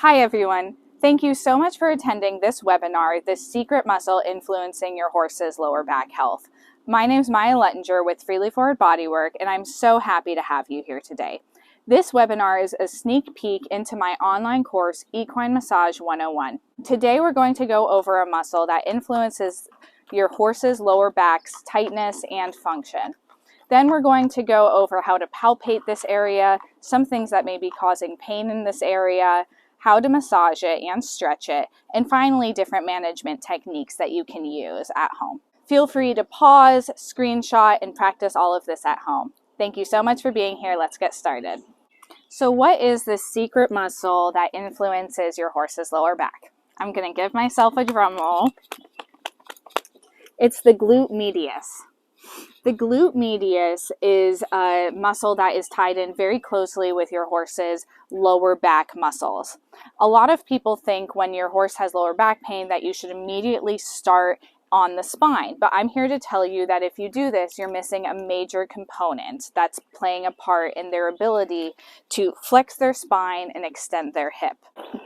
Hi everyone. Thank you so much for attending this webinar, The Secret Muscle Influencing Your Horse's Lower Back Health. My name is Maya Lettinger with Freely Forward Bodywork, and I'm so happy to have you here today. This webinar is a sneak peek into my online course, Equine Massage 101. Today we're going to go over a muscle that influences your horse's lower back's tightness and function. Then we're going to go over how to palpate this area, some things that may be causing pain in this area, how to massage it and stretch it, and finally different management techniques that you can use at home. Feel free to pause, screenshot, and practice all of this at home. Thank you so much for being here. Let's get started. So what is the secret muscle that influences your horse's lower back? I'm going to give myself a drum roll. It's the glute medius. The glute medius is a muscle that is tied in very closely with your horse's lower back muscles. A lot of people think when your horse has lower back pain that you should immediately start on the spine, but I'm here to tell you that if you do this, you're missing a major component that's playing a part in their ability to flex their spine and extend their hip.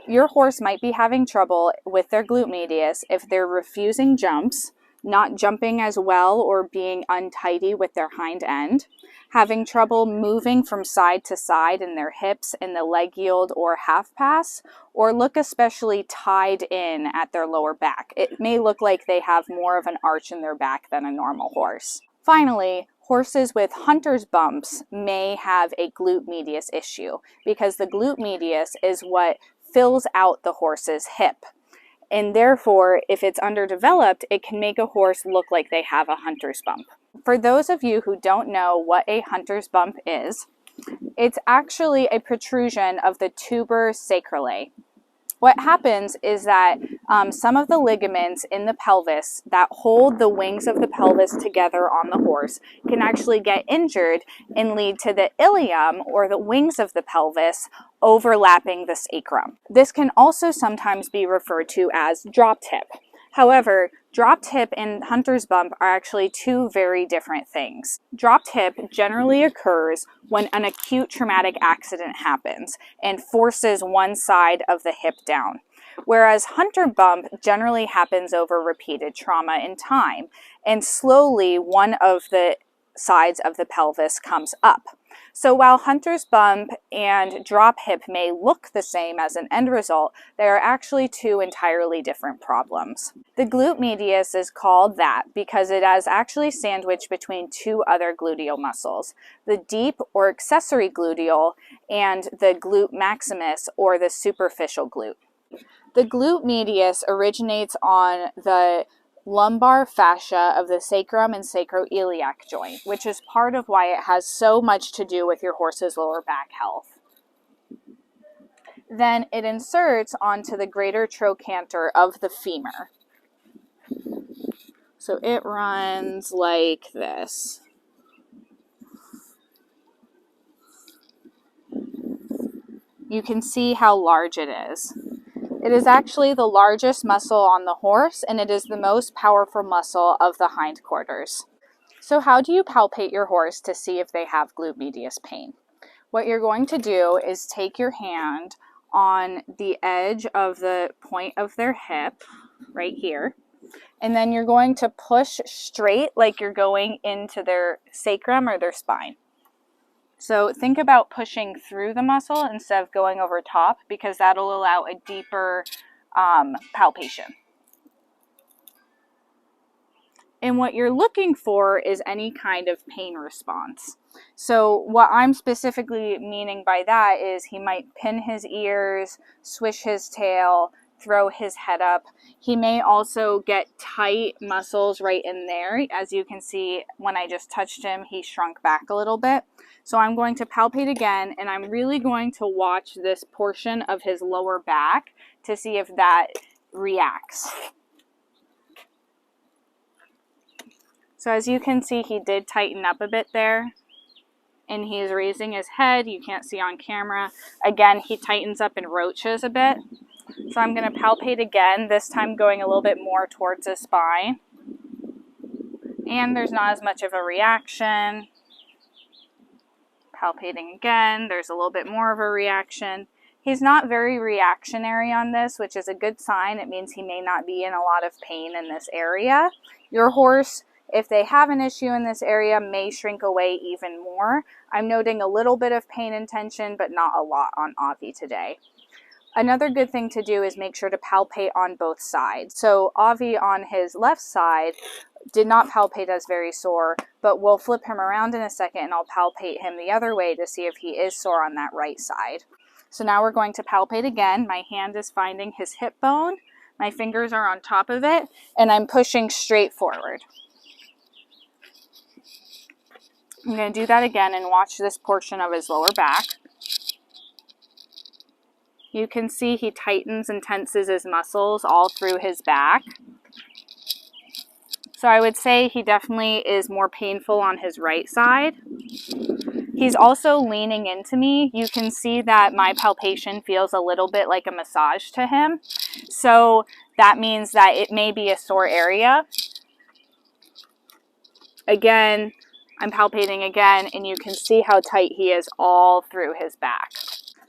Your horse might be having trouble with their glute medius if they're refusing jumps, not jumping as well or being untidy with their hind end, having trouble moving from side to side in their hips in the leg yield or half pass, or look especially tied in at their lower back. It may look like they have more of an arch in their back than a normal horse. Finally, horses with hunter's bumps may have a glute medius issue because the glute medius is what fills out the horse's hip. And therefore, if it's underdeveloped, it can make a horse look like they have a hunter's bump. For those of you who don't know what a hunter's bump is, it's actually a protrusion of the tuber sacrale. What happens is that some of the ligaments in the pelvis that hold the wings of the pelvis together on the horse can actually get injured and lead to the ilium, or the wings of the pelvis, overlapping the sacrum. This can also sometimes be referred to as dropped hip. However, dropped hip and hunter's bump are actually two very different things. Dropped hip generally occurs when an acute traumatic accident happens and forces one side of the hip down, whereas hunter bump generally happens over repeated trauma in time, and slowly one of the sides of the pelvis comes up. So while hunter's bump and drop hip may look the same as an end result, they are actually two entirely different problems. The glute medius is called that because it is actually sandwiched between two other gluteal muscles, the deep or accessory gluteal and the glute maximus, or the superficial glute. The glute medius originates on the lumbar fascia of the sacrum and sacroiliac joint, which is part of why it has so much to do with your horse's lower back health. Then it inserts onto the greater trochanter of the femur. So it runs like this. You can see how large it is. It is actually the largest muscle on the horse, and it is the most powerful muscle of the hindquarters. So how do you palpate your horse to see if they have glute medius pain? What you're going to do is take your hand on the edge of the point of their hip, right here, and then you're going to push straight like you're going into their sacrum or their spine. So think about pushing through the muscle instead of going over top, because that'll allow a deeper palpation. And what you're looking for is any kind of pain response. So what I'm specifically meaning by that is he might pin his ears, swish his tail, throw his head up. He may also get tight muscles right in there. As you can see, when I just touched him, he shrunk back a little bit. So I'm going to palpate again, and I'm really going to watch this portion of his lower back to see if that reacts. So as you can see, he did tighten up a bit there, and he is raising his head. You can't see on camera. Again, he tightens up and roaches a bit. So I'm going to palpate again, this time going a little bit more towards his spine. And there's not as much of a reaction. Palpating again, there's a little bit more of a reaction. He's not very reactionary on this, which is a good sign. It means he may not be in a lot of pain in this area. Your horse, if they have an issue in this area, may shrink away even more. I'm noting a little bit of pain and tension, but not a lot on Avi today. Another good thing to do is make sure to palpate on both sides. So Avi on his left side did not palpate as very sore, but we'll flip him around in a second and I'll palpate him the other way to see if he is sore on that right side. So now we're going to palpate again. My hand is finding his hip bone. My fingers are on top of it, and I'm pushing straight forward. I'm going to do that again and watch this portion of his lower back. You can see he tightens and tenses his muscles all through his back. So I would say he definitely is more painful on his right side. He's also leaning into me. You can see that my palpation feels a little bit like a massage to him. So that means that it may be a sore area. Again, I'm palpating again, and you can see how tight he is all through his back.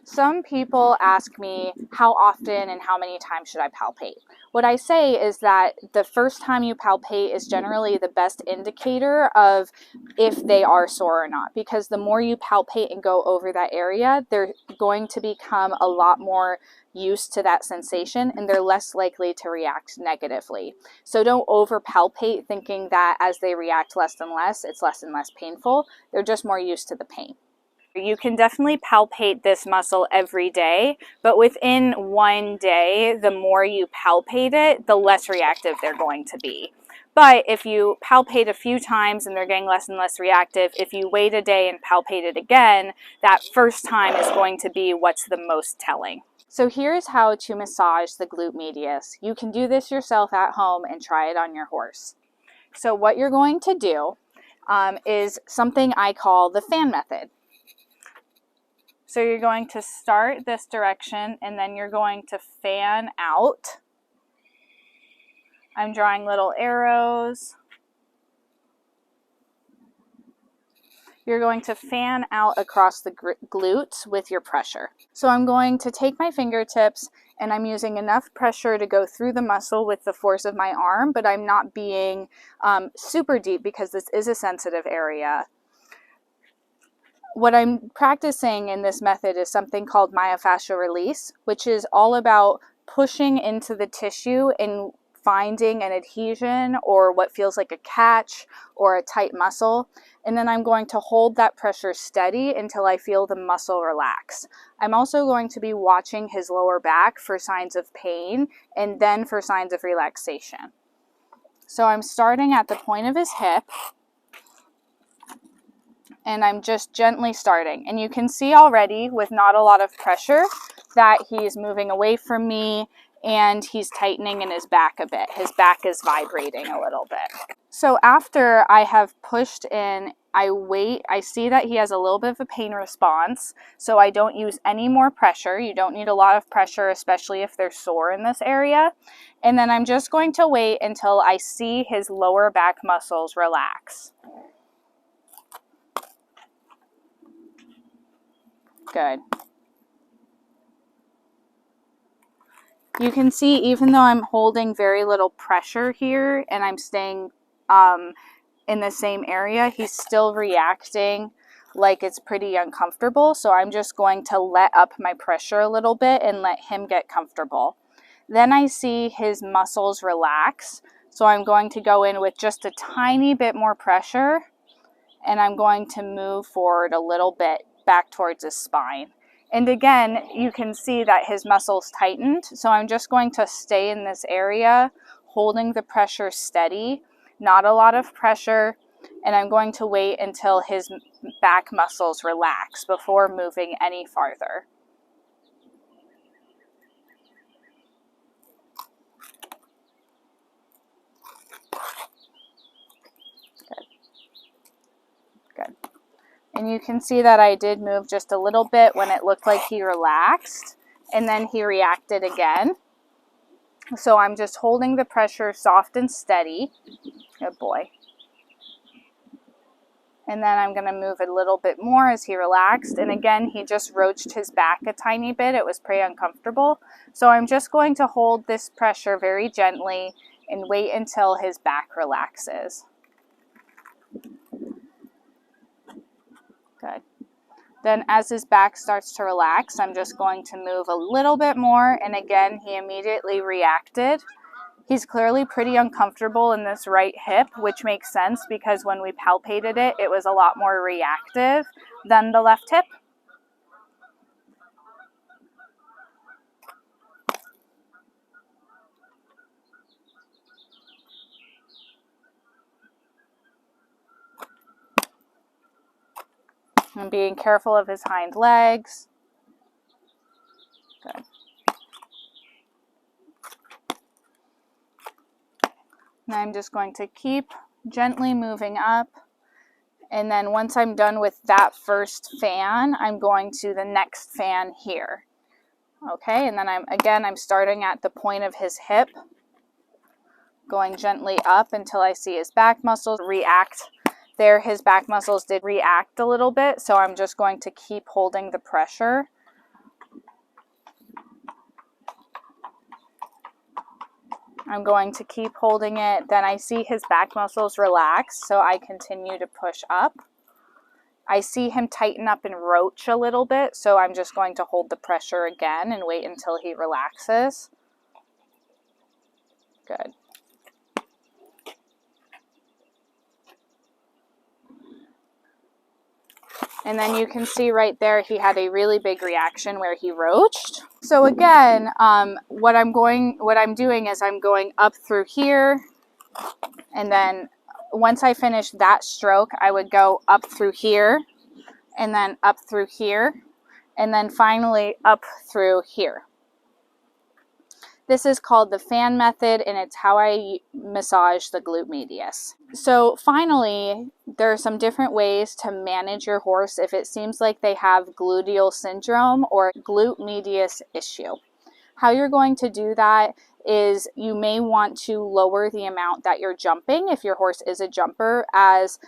Some people ask me how often and how many times should I palpate. What I say is that the first time you palpate is generally the best indicator of if they are sore or not, because the more you palpate and go over that area, they're going to become a lot more used to that sensation and they're less likely to react negatively. So don't over palpate thinking that as they react less and less, it's less and less painful. They're just more used to the pain. You can definitely palpate this muscle every day, but within one day, the more you palpate it, the less reactive they're going to be. But if you palpate a few times and they're getting less and less reactive, if you wait a day and palpate it again, that first time is going to be what's the most telling. So here's how to massage the glute medius. You can do this yourself at home and try it on your horse. So what you're going to do is something I call the fan method. So you're going to start this direction and then you're going to fan out. I'm drawing little arrows. You're going to fan out across the glutes with your pressure. So I'm going to take my fingertips and I'm using enough pressure to go through the muscle with the force of my arm, but I'm not being super deep because this is a sensitive area. What I'm practicing in this method is something called myofascial release, which is all about pushing into the tissue and finding an adhesion or what feels like a catch or a tight muscle. And then I'm going to hold that pressure steady until I feel the muscle relax. I'm also going to be watching his lower back for signs of pain and then for signs of relaxation. So I'm starting at the point of his hip. And I'm just gently starting. And you can see already with not a lot of pressure that he's moving away from me and he's tightening in his back a bit. His back is vibrating a little bit. So after I have pushed in, I wait. I see that he has a little bit of a pain response. So I don't use any more pressure. You don't need a lot of pressure, especially if they're sore in this area. And then I'm just going to wait until I see his lower back muscles relax. Good. You can see even though I'm holding very little pressure here and I'm staying in the same area, he's still reacting like it's pretty uncomfortable. So I'm just going to let up my pressure a little bit and let him get comfortable. Then I see his muscles relax. So I'm going to go in with just a tiny bit more pressure and I'm going to move forward a little bit back towards his spine. And again, you can see that his muscles tightened. So I'm just going to stay in this area, holding the pressure steady, not a lot of pressure. And I'm going to wait until his back muscles relax before moving any farther. Good. And you can see that I did move just a little bit when it looked like he relaxed, and then he reacted again. So I'm just holding the pressure soft and steady. Good boy. And then I'm going to move a little bit more as he relaxed. And again, he just roached his back a tiny bit. It was pretty uncomfortable. So I'm just going to hold this pressure very gently and wait until his back relaxes. Good. Then as his back starts to relax, I'm just going to move a little bit more. And again, he immediately reacted. He's clearly pretty uncomfortable in this right hip, which makes sense because when we palpated it, it was a lot more reactive than the left hip. And being careful of his hind legs. Good. And I'm just going to keep gently moving up. And then once I'm done with that first fan, I'm going to the next fan here. Okay, and then I'm starting at the point of his hip, going gently up until I see his back muscles react. There, his back muscles did react a little bit, so I'm just going to keep holding the pressure. I'm going to keep holding it. Then I see his back muscles relax, so I continue to push up. I see him tighten up and roach a little bit, so I'm just going to hold the pressure again and wait until he relaxes. Good. And then you can see right there, he had a really big reaction where he roached. So again, what I'm doing is I'm going up through here, and then once I finish that stroke, I would go up through here, and then up through here, and then finally up through here. This is called the fan method, and it's how I massage the glute medius. So finally, there are some different ways to manage your horse if it seems like they have gluteal syndrome or glute medius issue. How you're going to do that is you may want to lower the amount that you're jumping if your horse is a jumper, as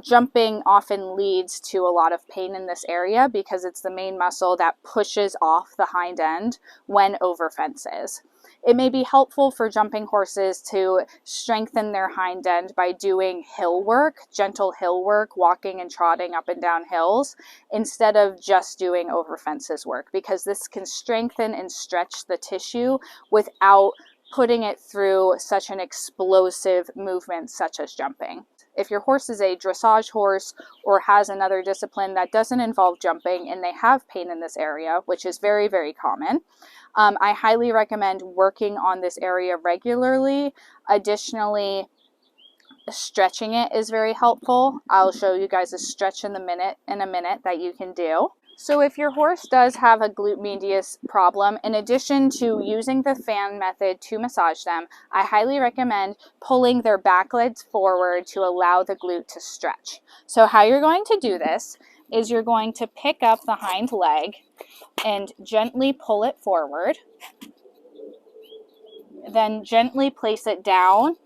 jumping often leads to a lot of pain in this area because it's the main muscle that pushes off the hind end when over fences. It may be helpful for jumping horses to strengthen their hind end by doing hill work, gentle hill work, walking and trotting up and down hills, instead of just doing over fences work, because this can strengthen and stretch the tissue without putting it through such an explosive movement such as jumping. If your horse is a dressage horse or has another discipline that doesn't involve jumping and they have pain in this area, which is very, very common, I highly recommend working on this area regularly. Additionally, stretching it is very helpful. I'll show you guys a stretch in a minute that you can do. So if your horse does have a glute medius problem, in addition to using the fan method to massage them, I highly recommend pulling their back legs forward to allow the glute to stretch. So how you're going to do this is you're going to pick up the hind leg and gently pull it forward, then gently place it down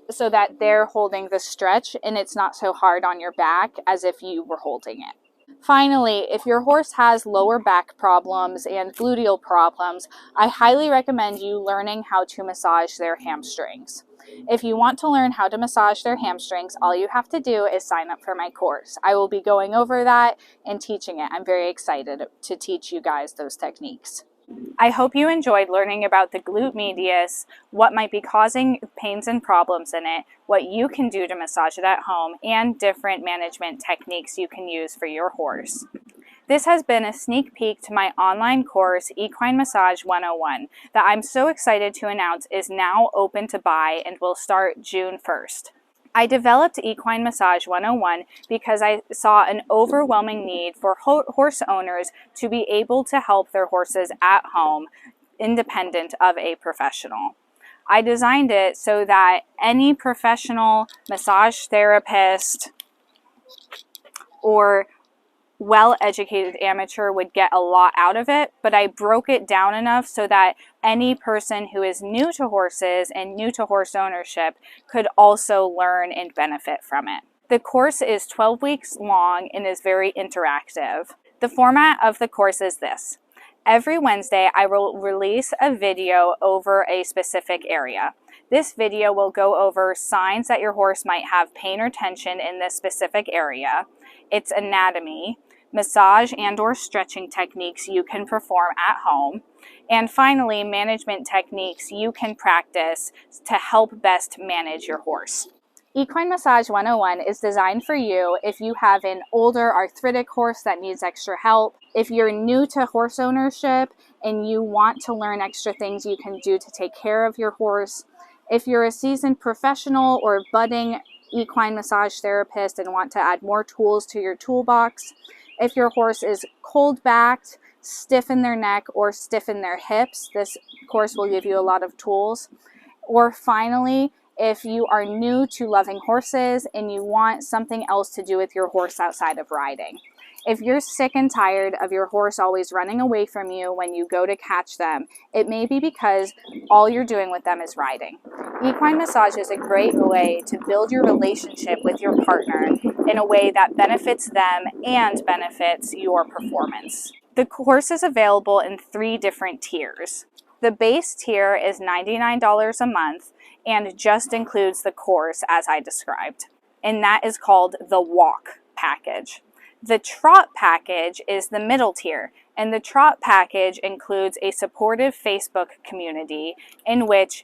so that they're holding the stretch and it's not so hard on your back as if you were holding it. Finally, if your horse has lower back problems and gluteal problems, I highly recommend you learning how to massage their hamstrings. If you want to learn how to massage their hamstrings, all you have to do is sign up for my course. I will be going over that and teaching it. I'm very excited to teach you guys those techniques. I hope you enjoyed learning about the glute medius, what might be causing pains and problems in it, what you can do to massage it at home, and different management techniques you can use for your horse. This has been a sneak peek to my online course, Equine Massage 101, that I'm so excited to announce is now open to buy and will start June 1st. I developed Equine Massage 101 because I saw an overwhelming need for horse owners to be able to help their horses at home, independent of a professional. I designed it so that any professional massage therapist or well-educated amateur would get a lot out of it, but I broke it down enough so that any person who is new to horses and new to horse ownership could also learn and benefit from it. The course is 12 weeks long and is very interactive. The format of the course is this. Every Wednesday, I will release a video over a specific area. This video will go over signs that your horse might have pain or tension in this specific area, its anatomy, massage and/or stretching techniques you can perform at home, and finally, management techniques you can practice to help best manage your horse. Equine Massage 101 is designed for you if you have an older arthritic horse that needs extra help, if you're new to horse ownership and you want to learn extra things you can do to take care of your horse, if you're a seasoned professional or budding equine massage therapist and want to add more tools to your toolbox, if your horse is cold-backed, stiff in their neck, or stiff in their hips, this course will give you a lot of tools. Or finally, if you are new to loving horses and you want something else to do with your horse outside of riding. If you're sick and tired of your horse always running away from you when you go to catch them, it may be because all you're doing with them is riding. Equine massage is a great way to build your relationship with your partner in a way that benefits them and benefits your performance. The course is available in 3 different tiers. The base tier is $99 a month and just includes the course as I described, and that is called the walk package. The trot package is the middle tier, and the trot package includes a supportive Facebook community in which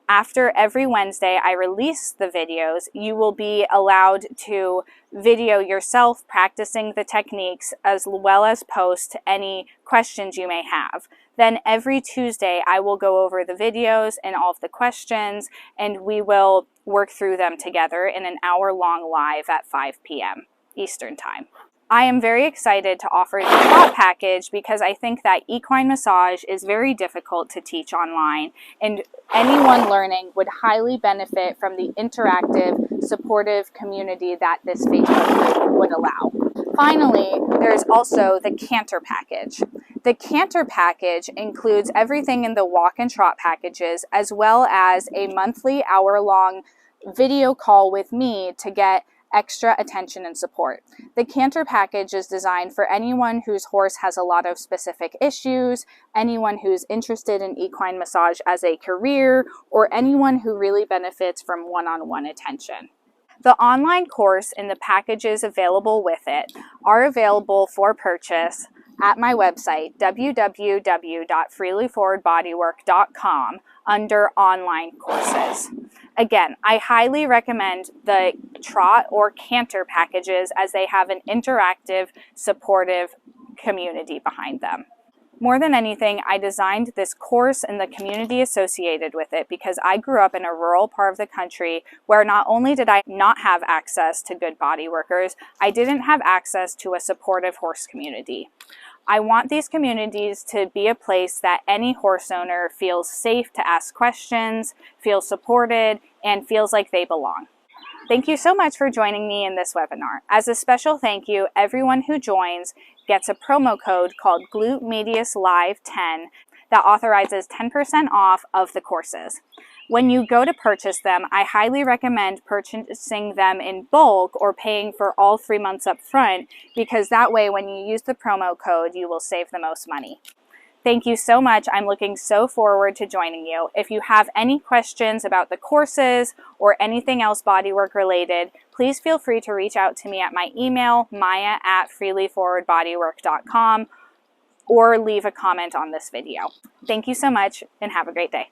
after every Wednesday I release the videos, you will be allowed to video yourself practicing the techniques as well as post any questions you may have. Then every Tuesday I will go over the videos and all of the questions, and we will work through them together in an hour-long live at 5 p.m. Eastern Time. I am very excited to offer the trot package because I think that equine massage is very difficult to teach online, and anyone learning would highly benefit from the interactive, supportive community that this Facebook group would allow. Finally, there's also the canter package. The canter package includes everything in the walk and trot packages, as well as a monthly hour-long video call with me to get extra attention and support. The canter package is designed for anyone whose horse has a lot of specific issues, anyone who's interested in equine massage as a career, or anyone who really benefits from one-on-one attention. The online course and the packages available with it are available for purchase at my website, www.freelyforwardbodywork.com, under online courses. Again, I highly recommend the trot or canter packages as they have an interactive, supportive community behind them. More than anything, I designed this course and the community associated with it because I grew up in a rural part of the country where not only did I not have access to good body workers, I didn't have access to a supportive horse community. I want these communities to be a place that any horse owner feels safe to ask questions, feels supported, and feels like they belong. Thank you so much for joining me in this webinar. As a special thank you, everyone who joins gets a promo code called Glute Medius Live 10 that authorizes 10% off of the courses. When you go to purchase them, I highly recommend purchasing them in bulk or paying for all 3 months up front, because that way when you use the promo code, you will save the most money. Thank you so much. I'm looking so forward to joining you. If you have any questions about the courses or anything else bodywork related, please feel free to reach out to me at my email, maya@freelyforwardbodywork.com, or leave a comment on this video. Thank you so much and have a great day.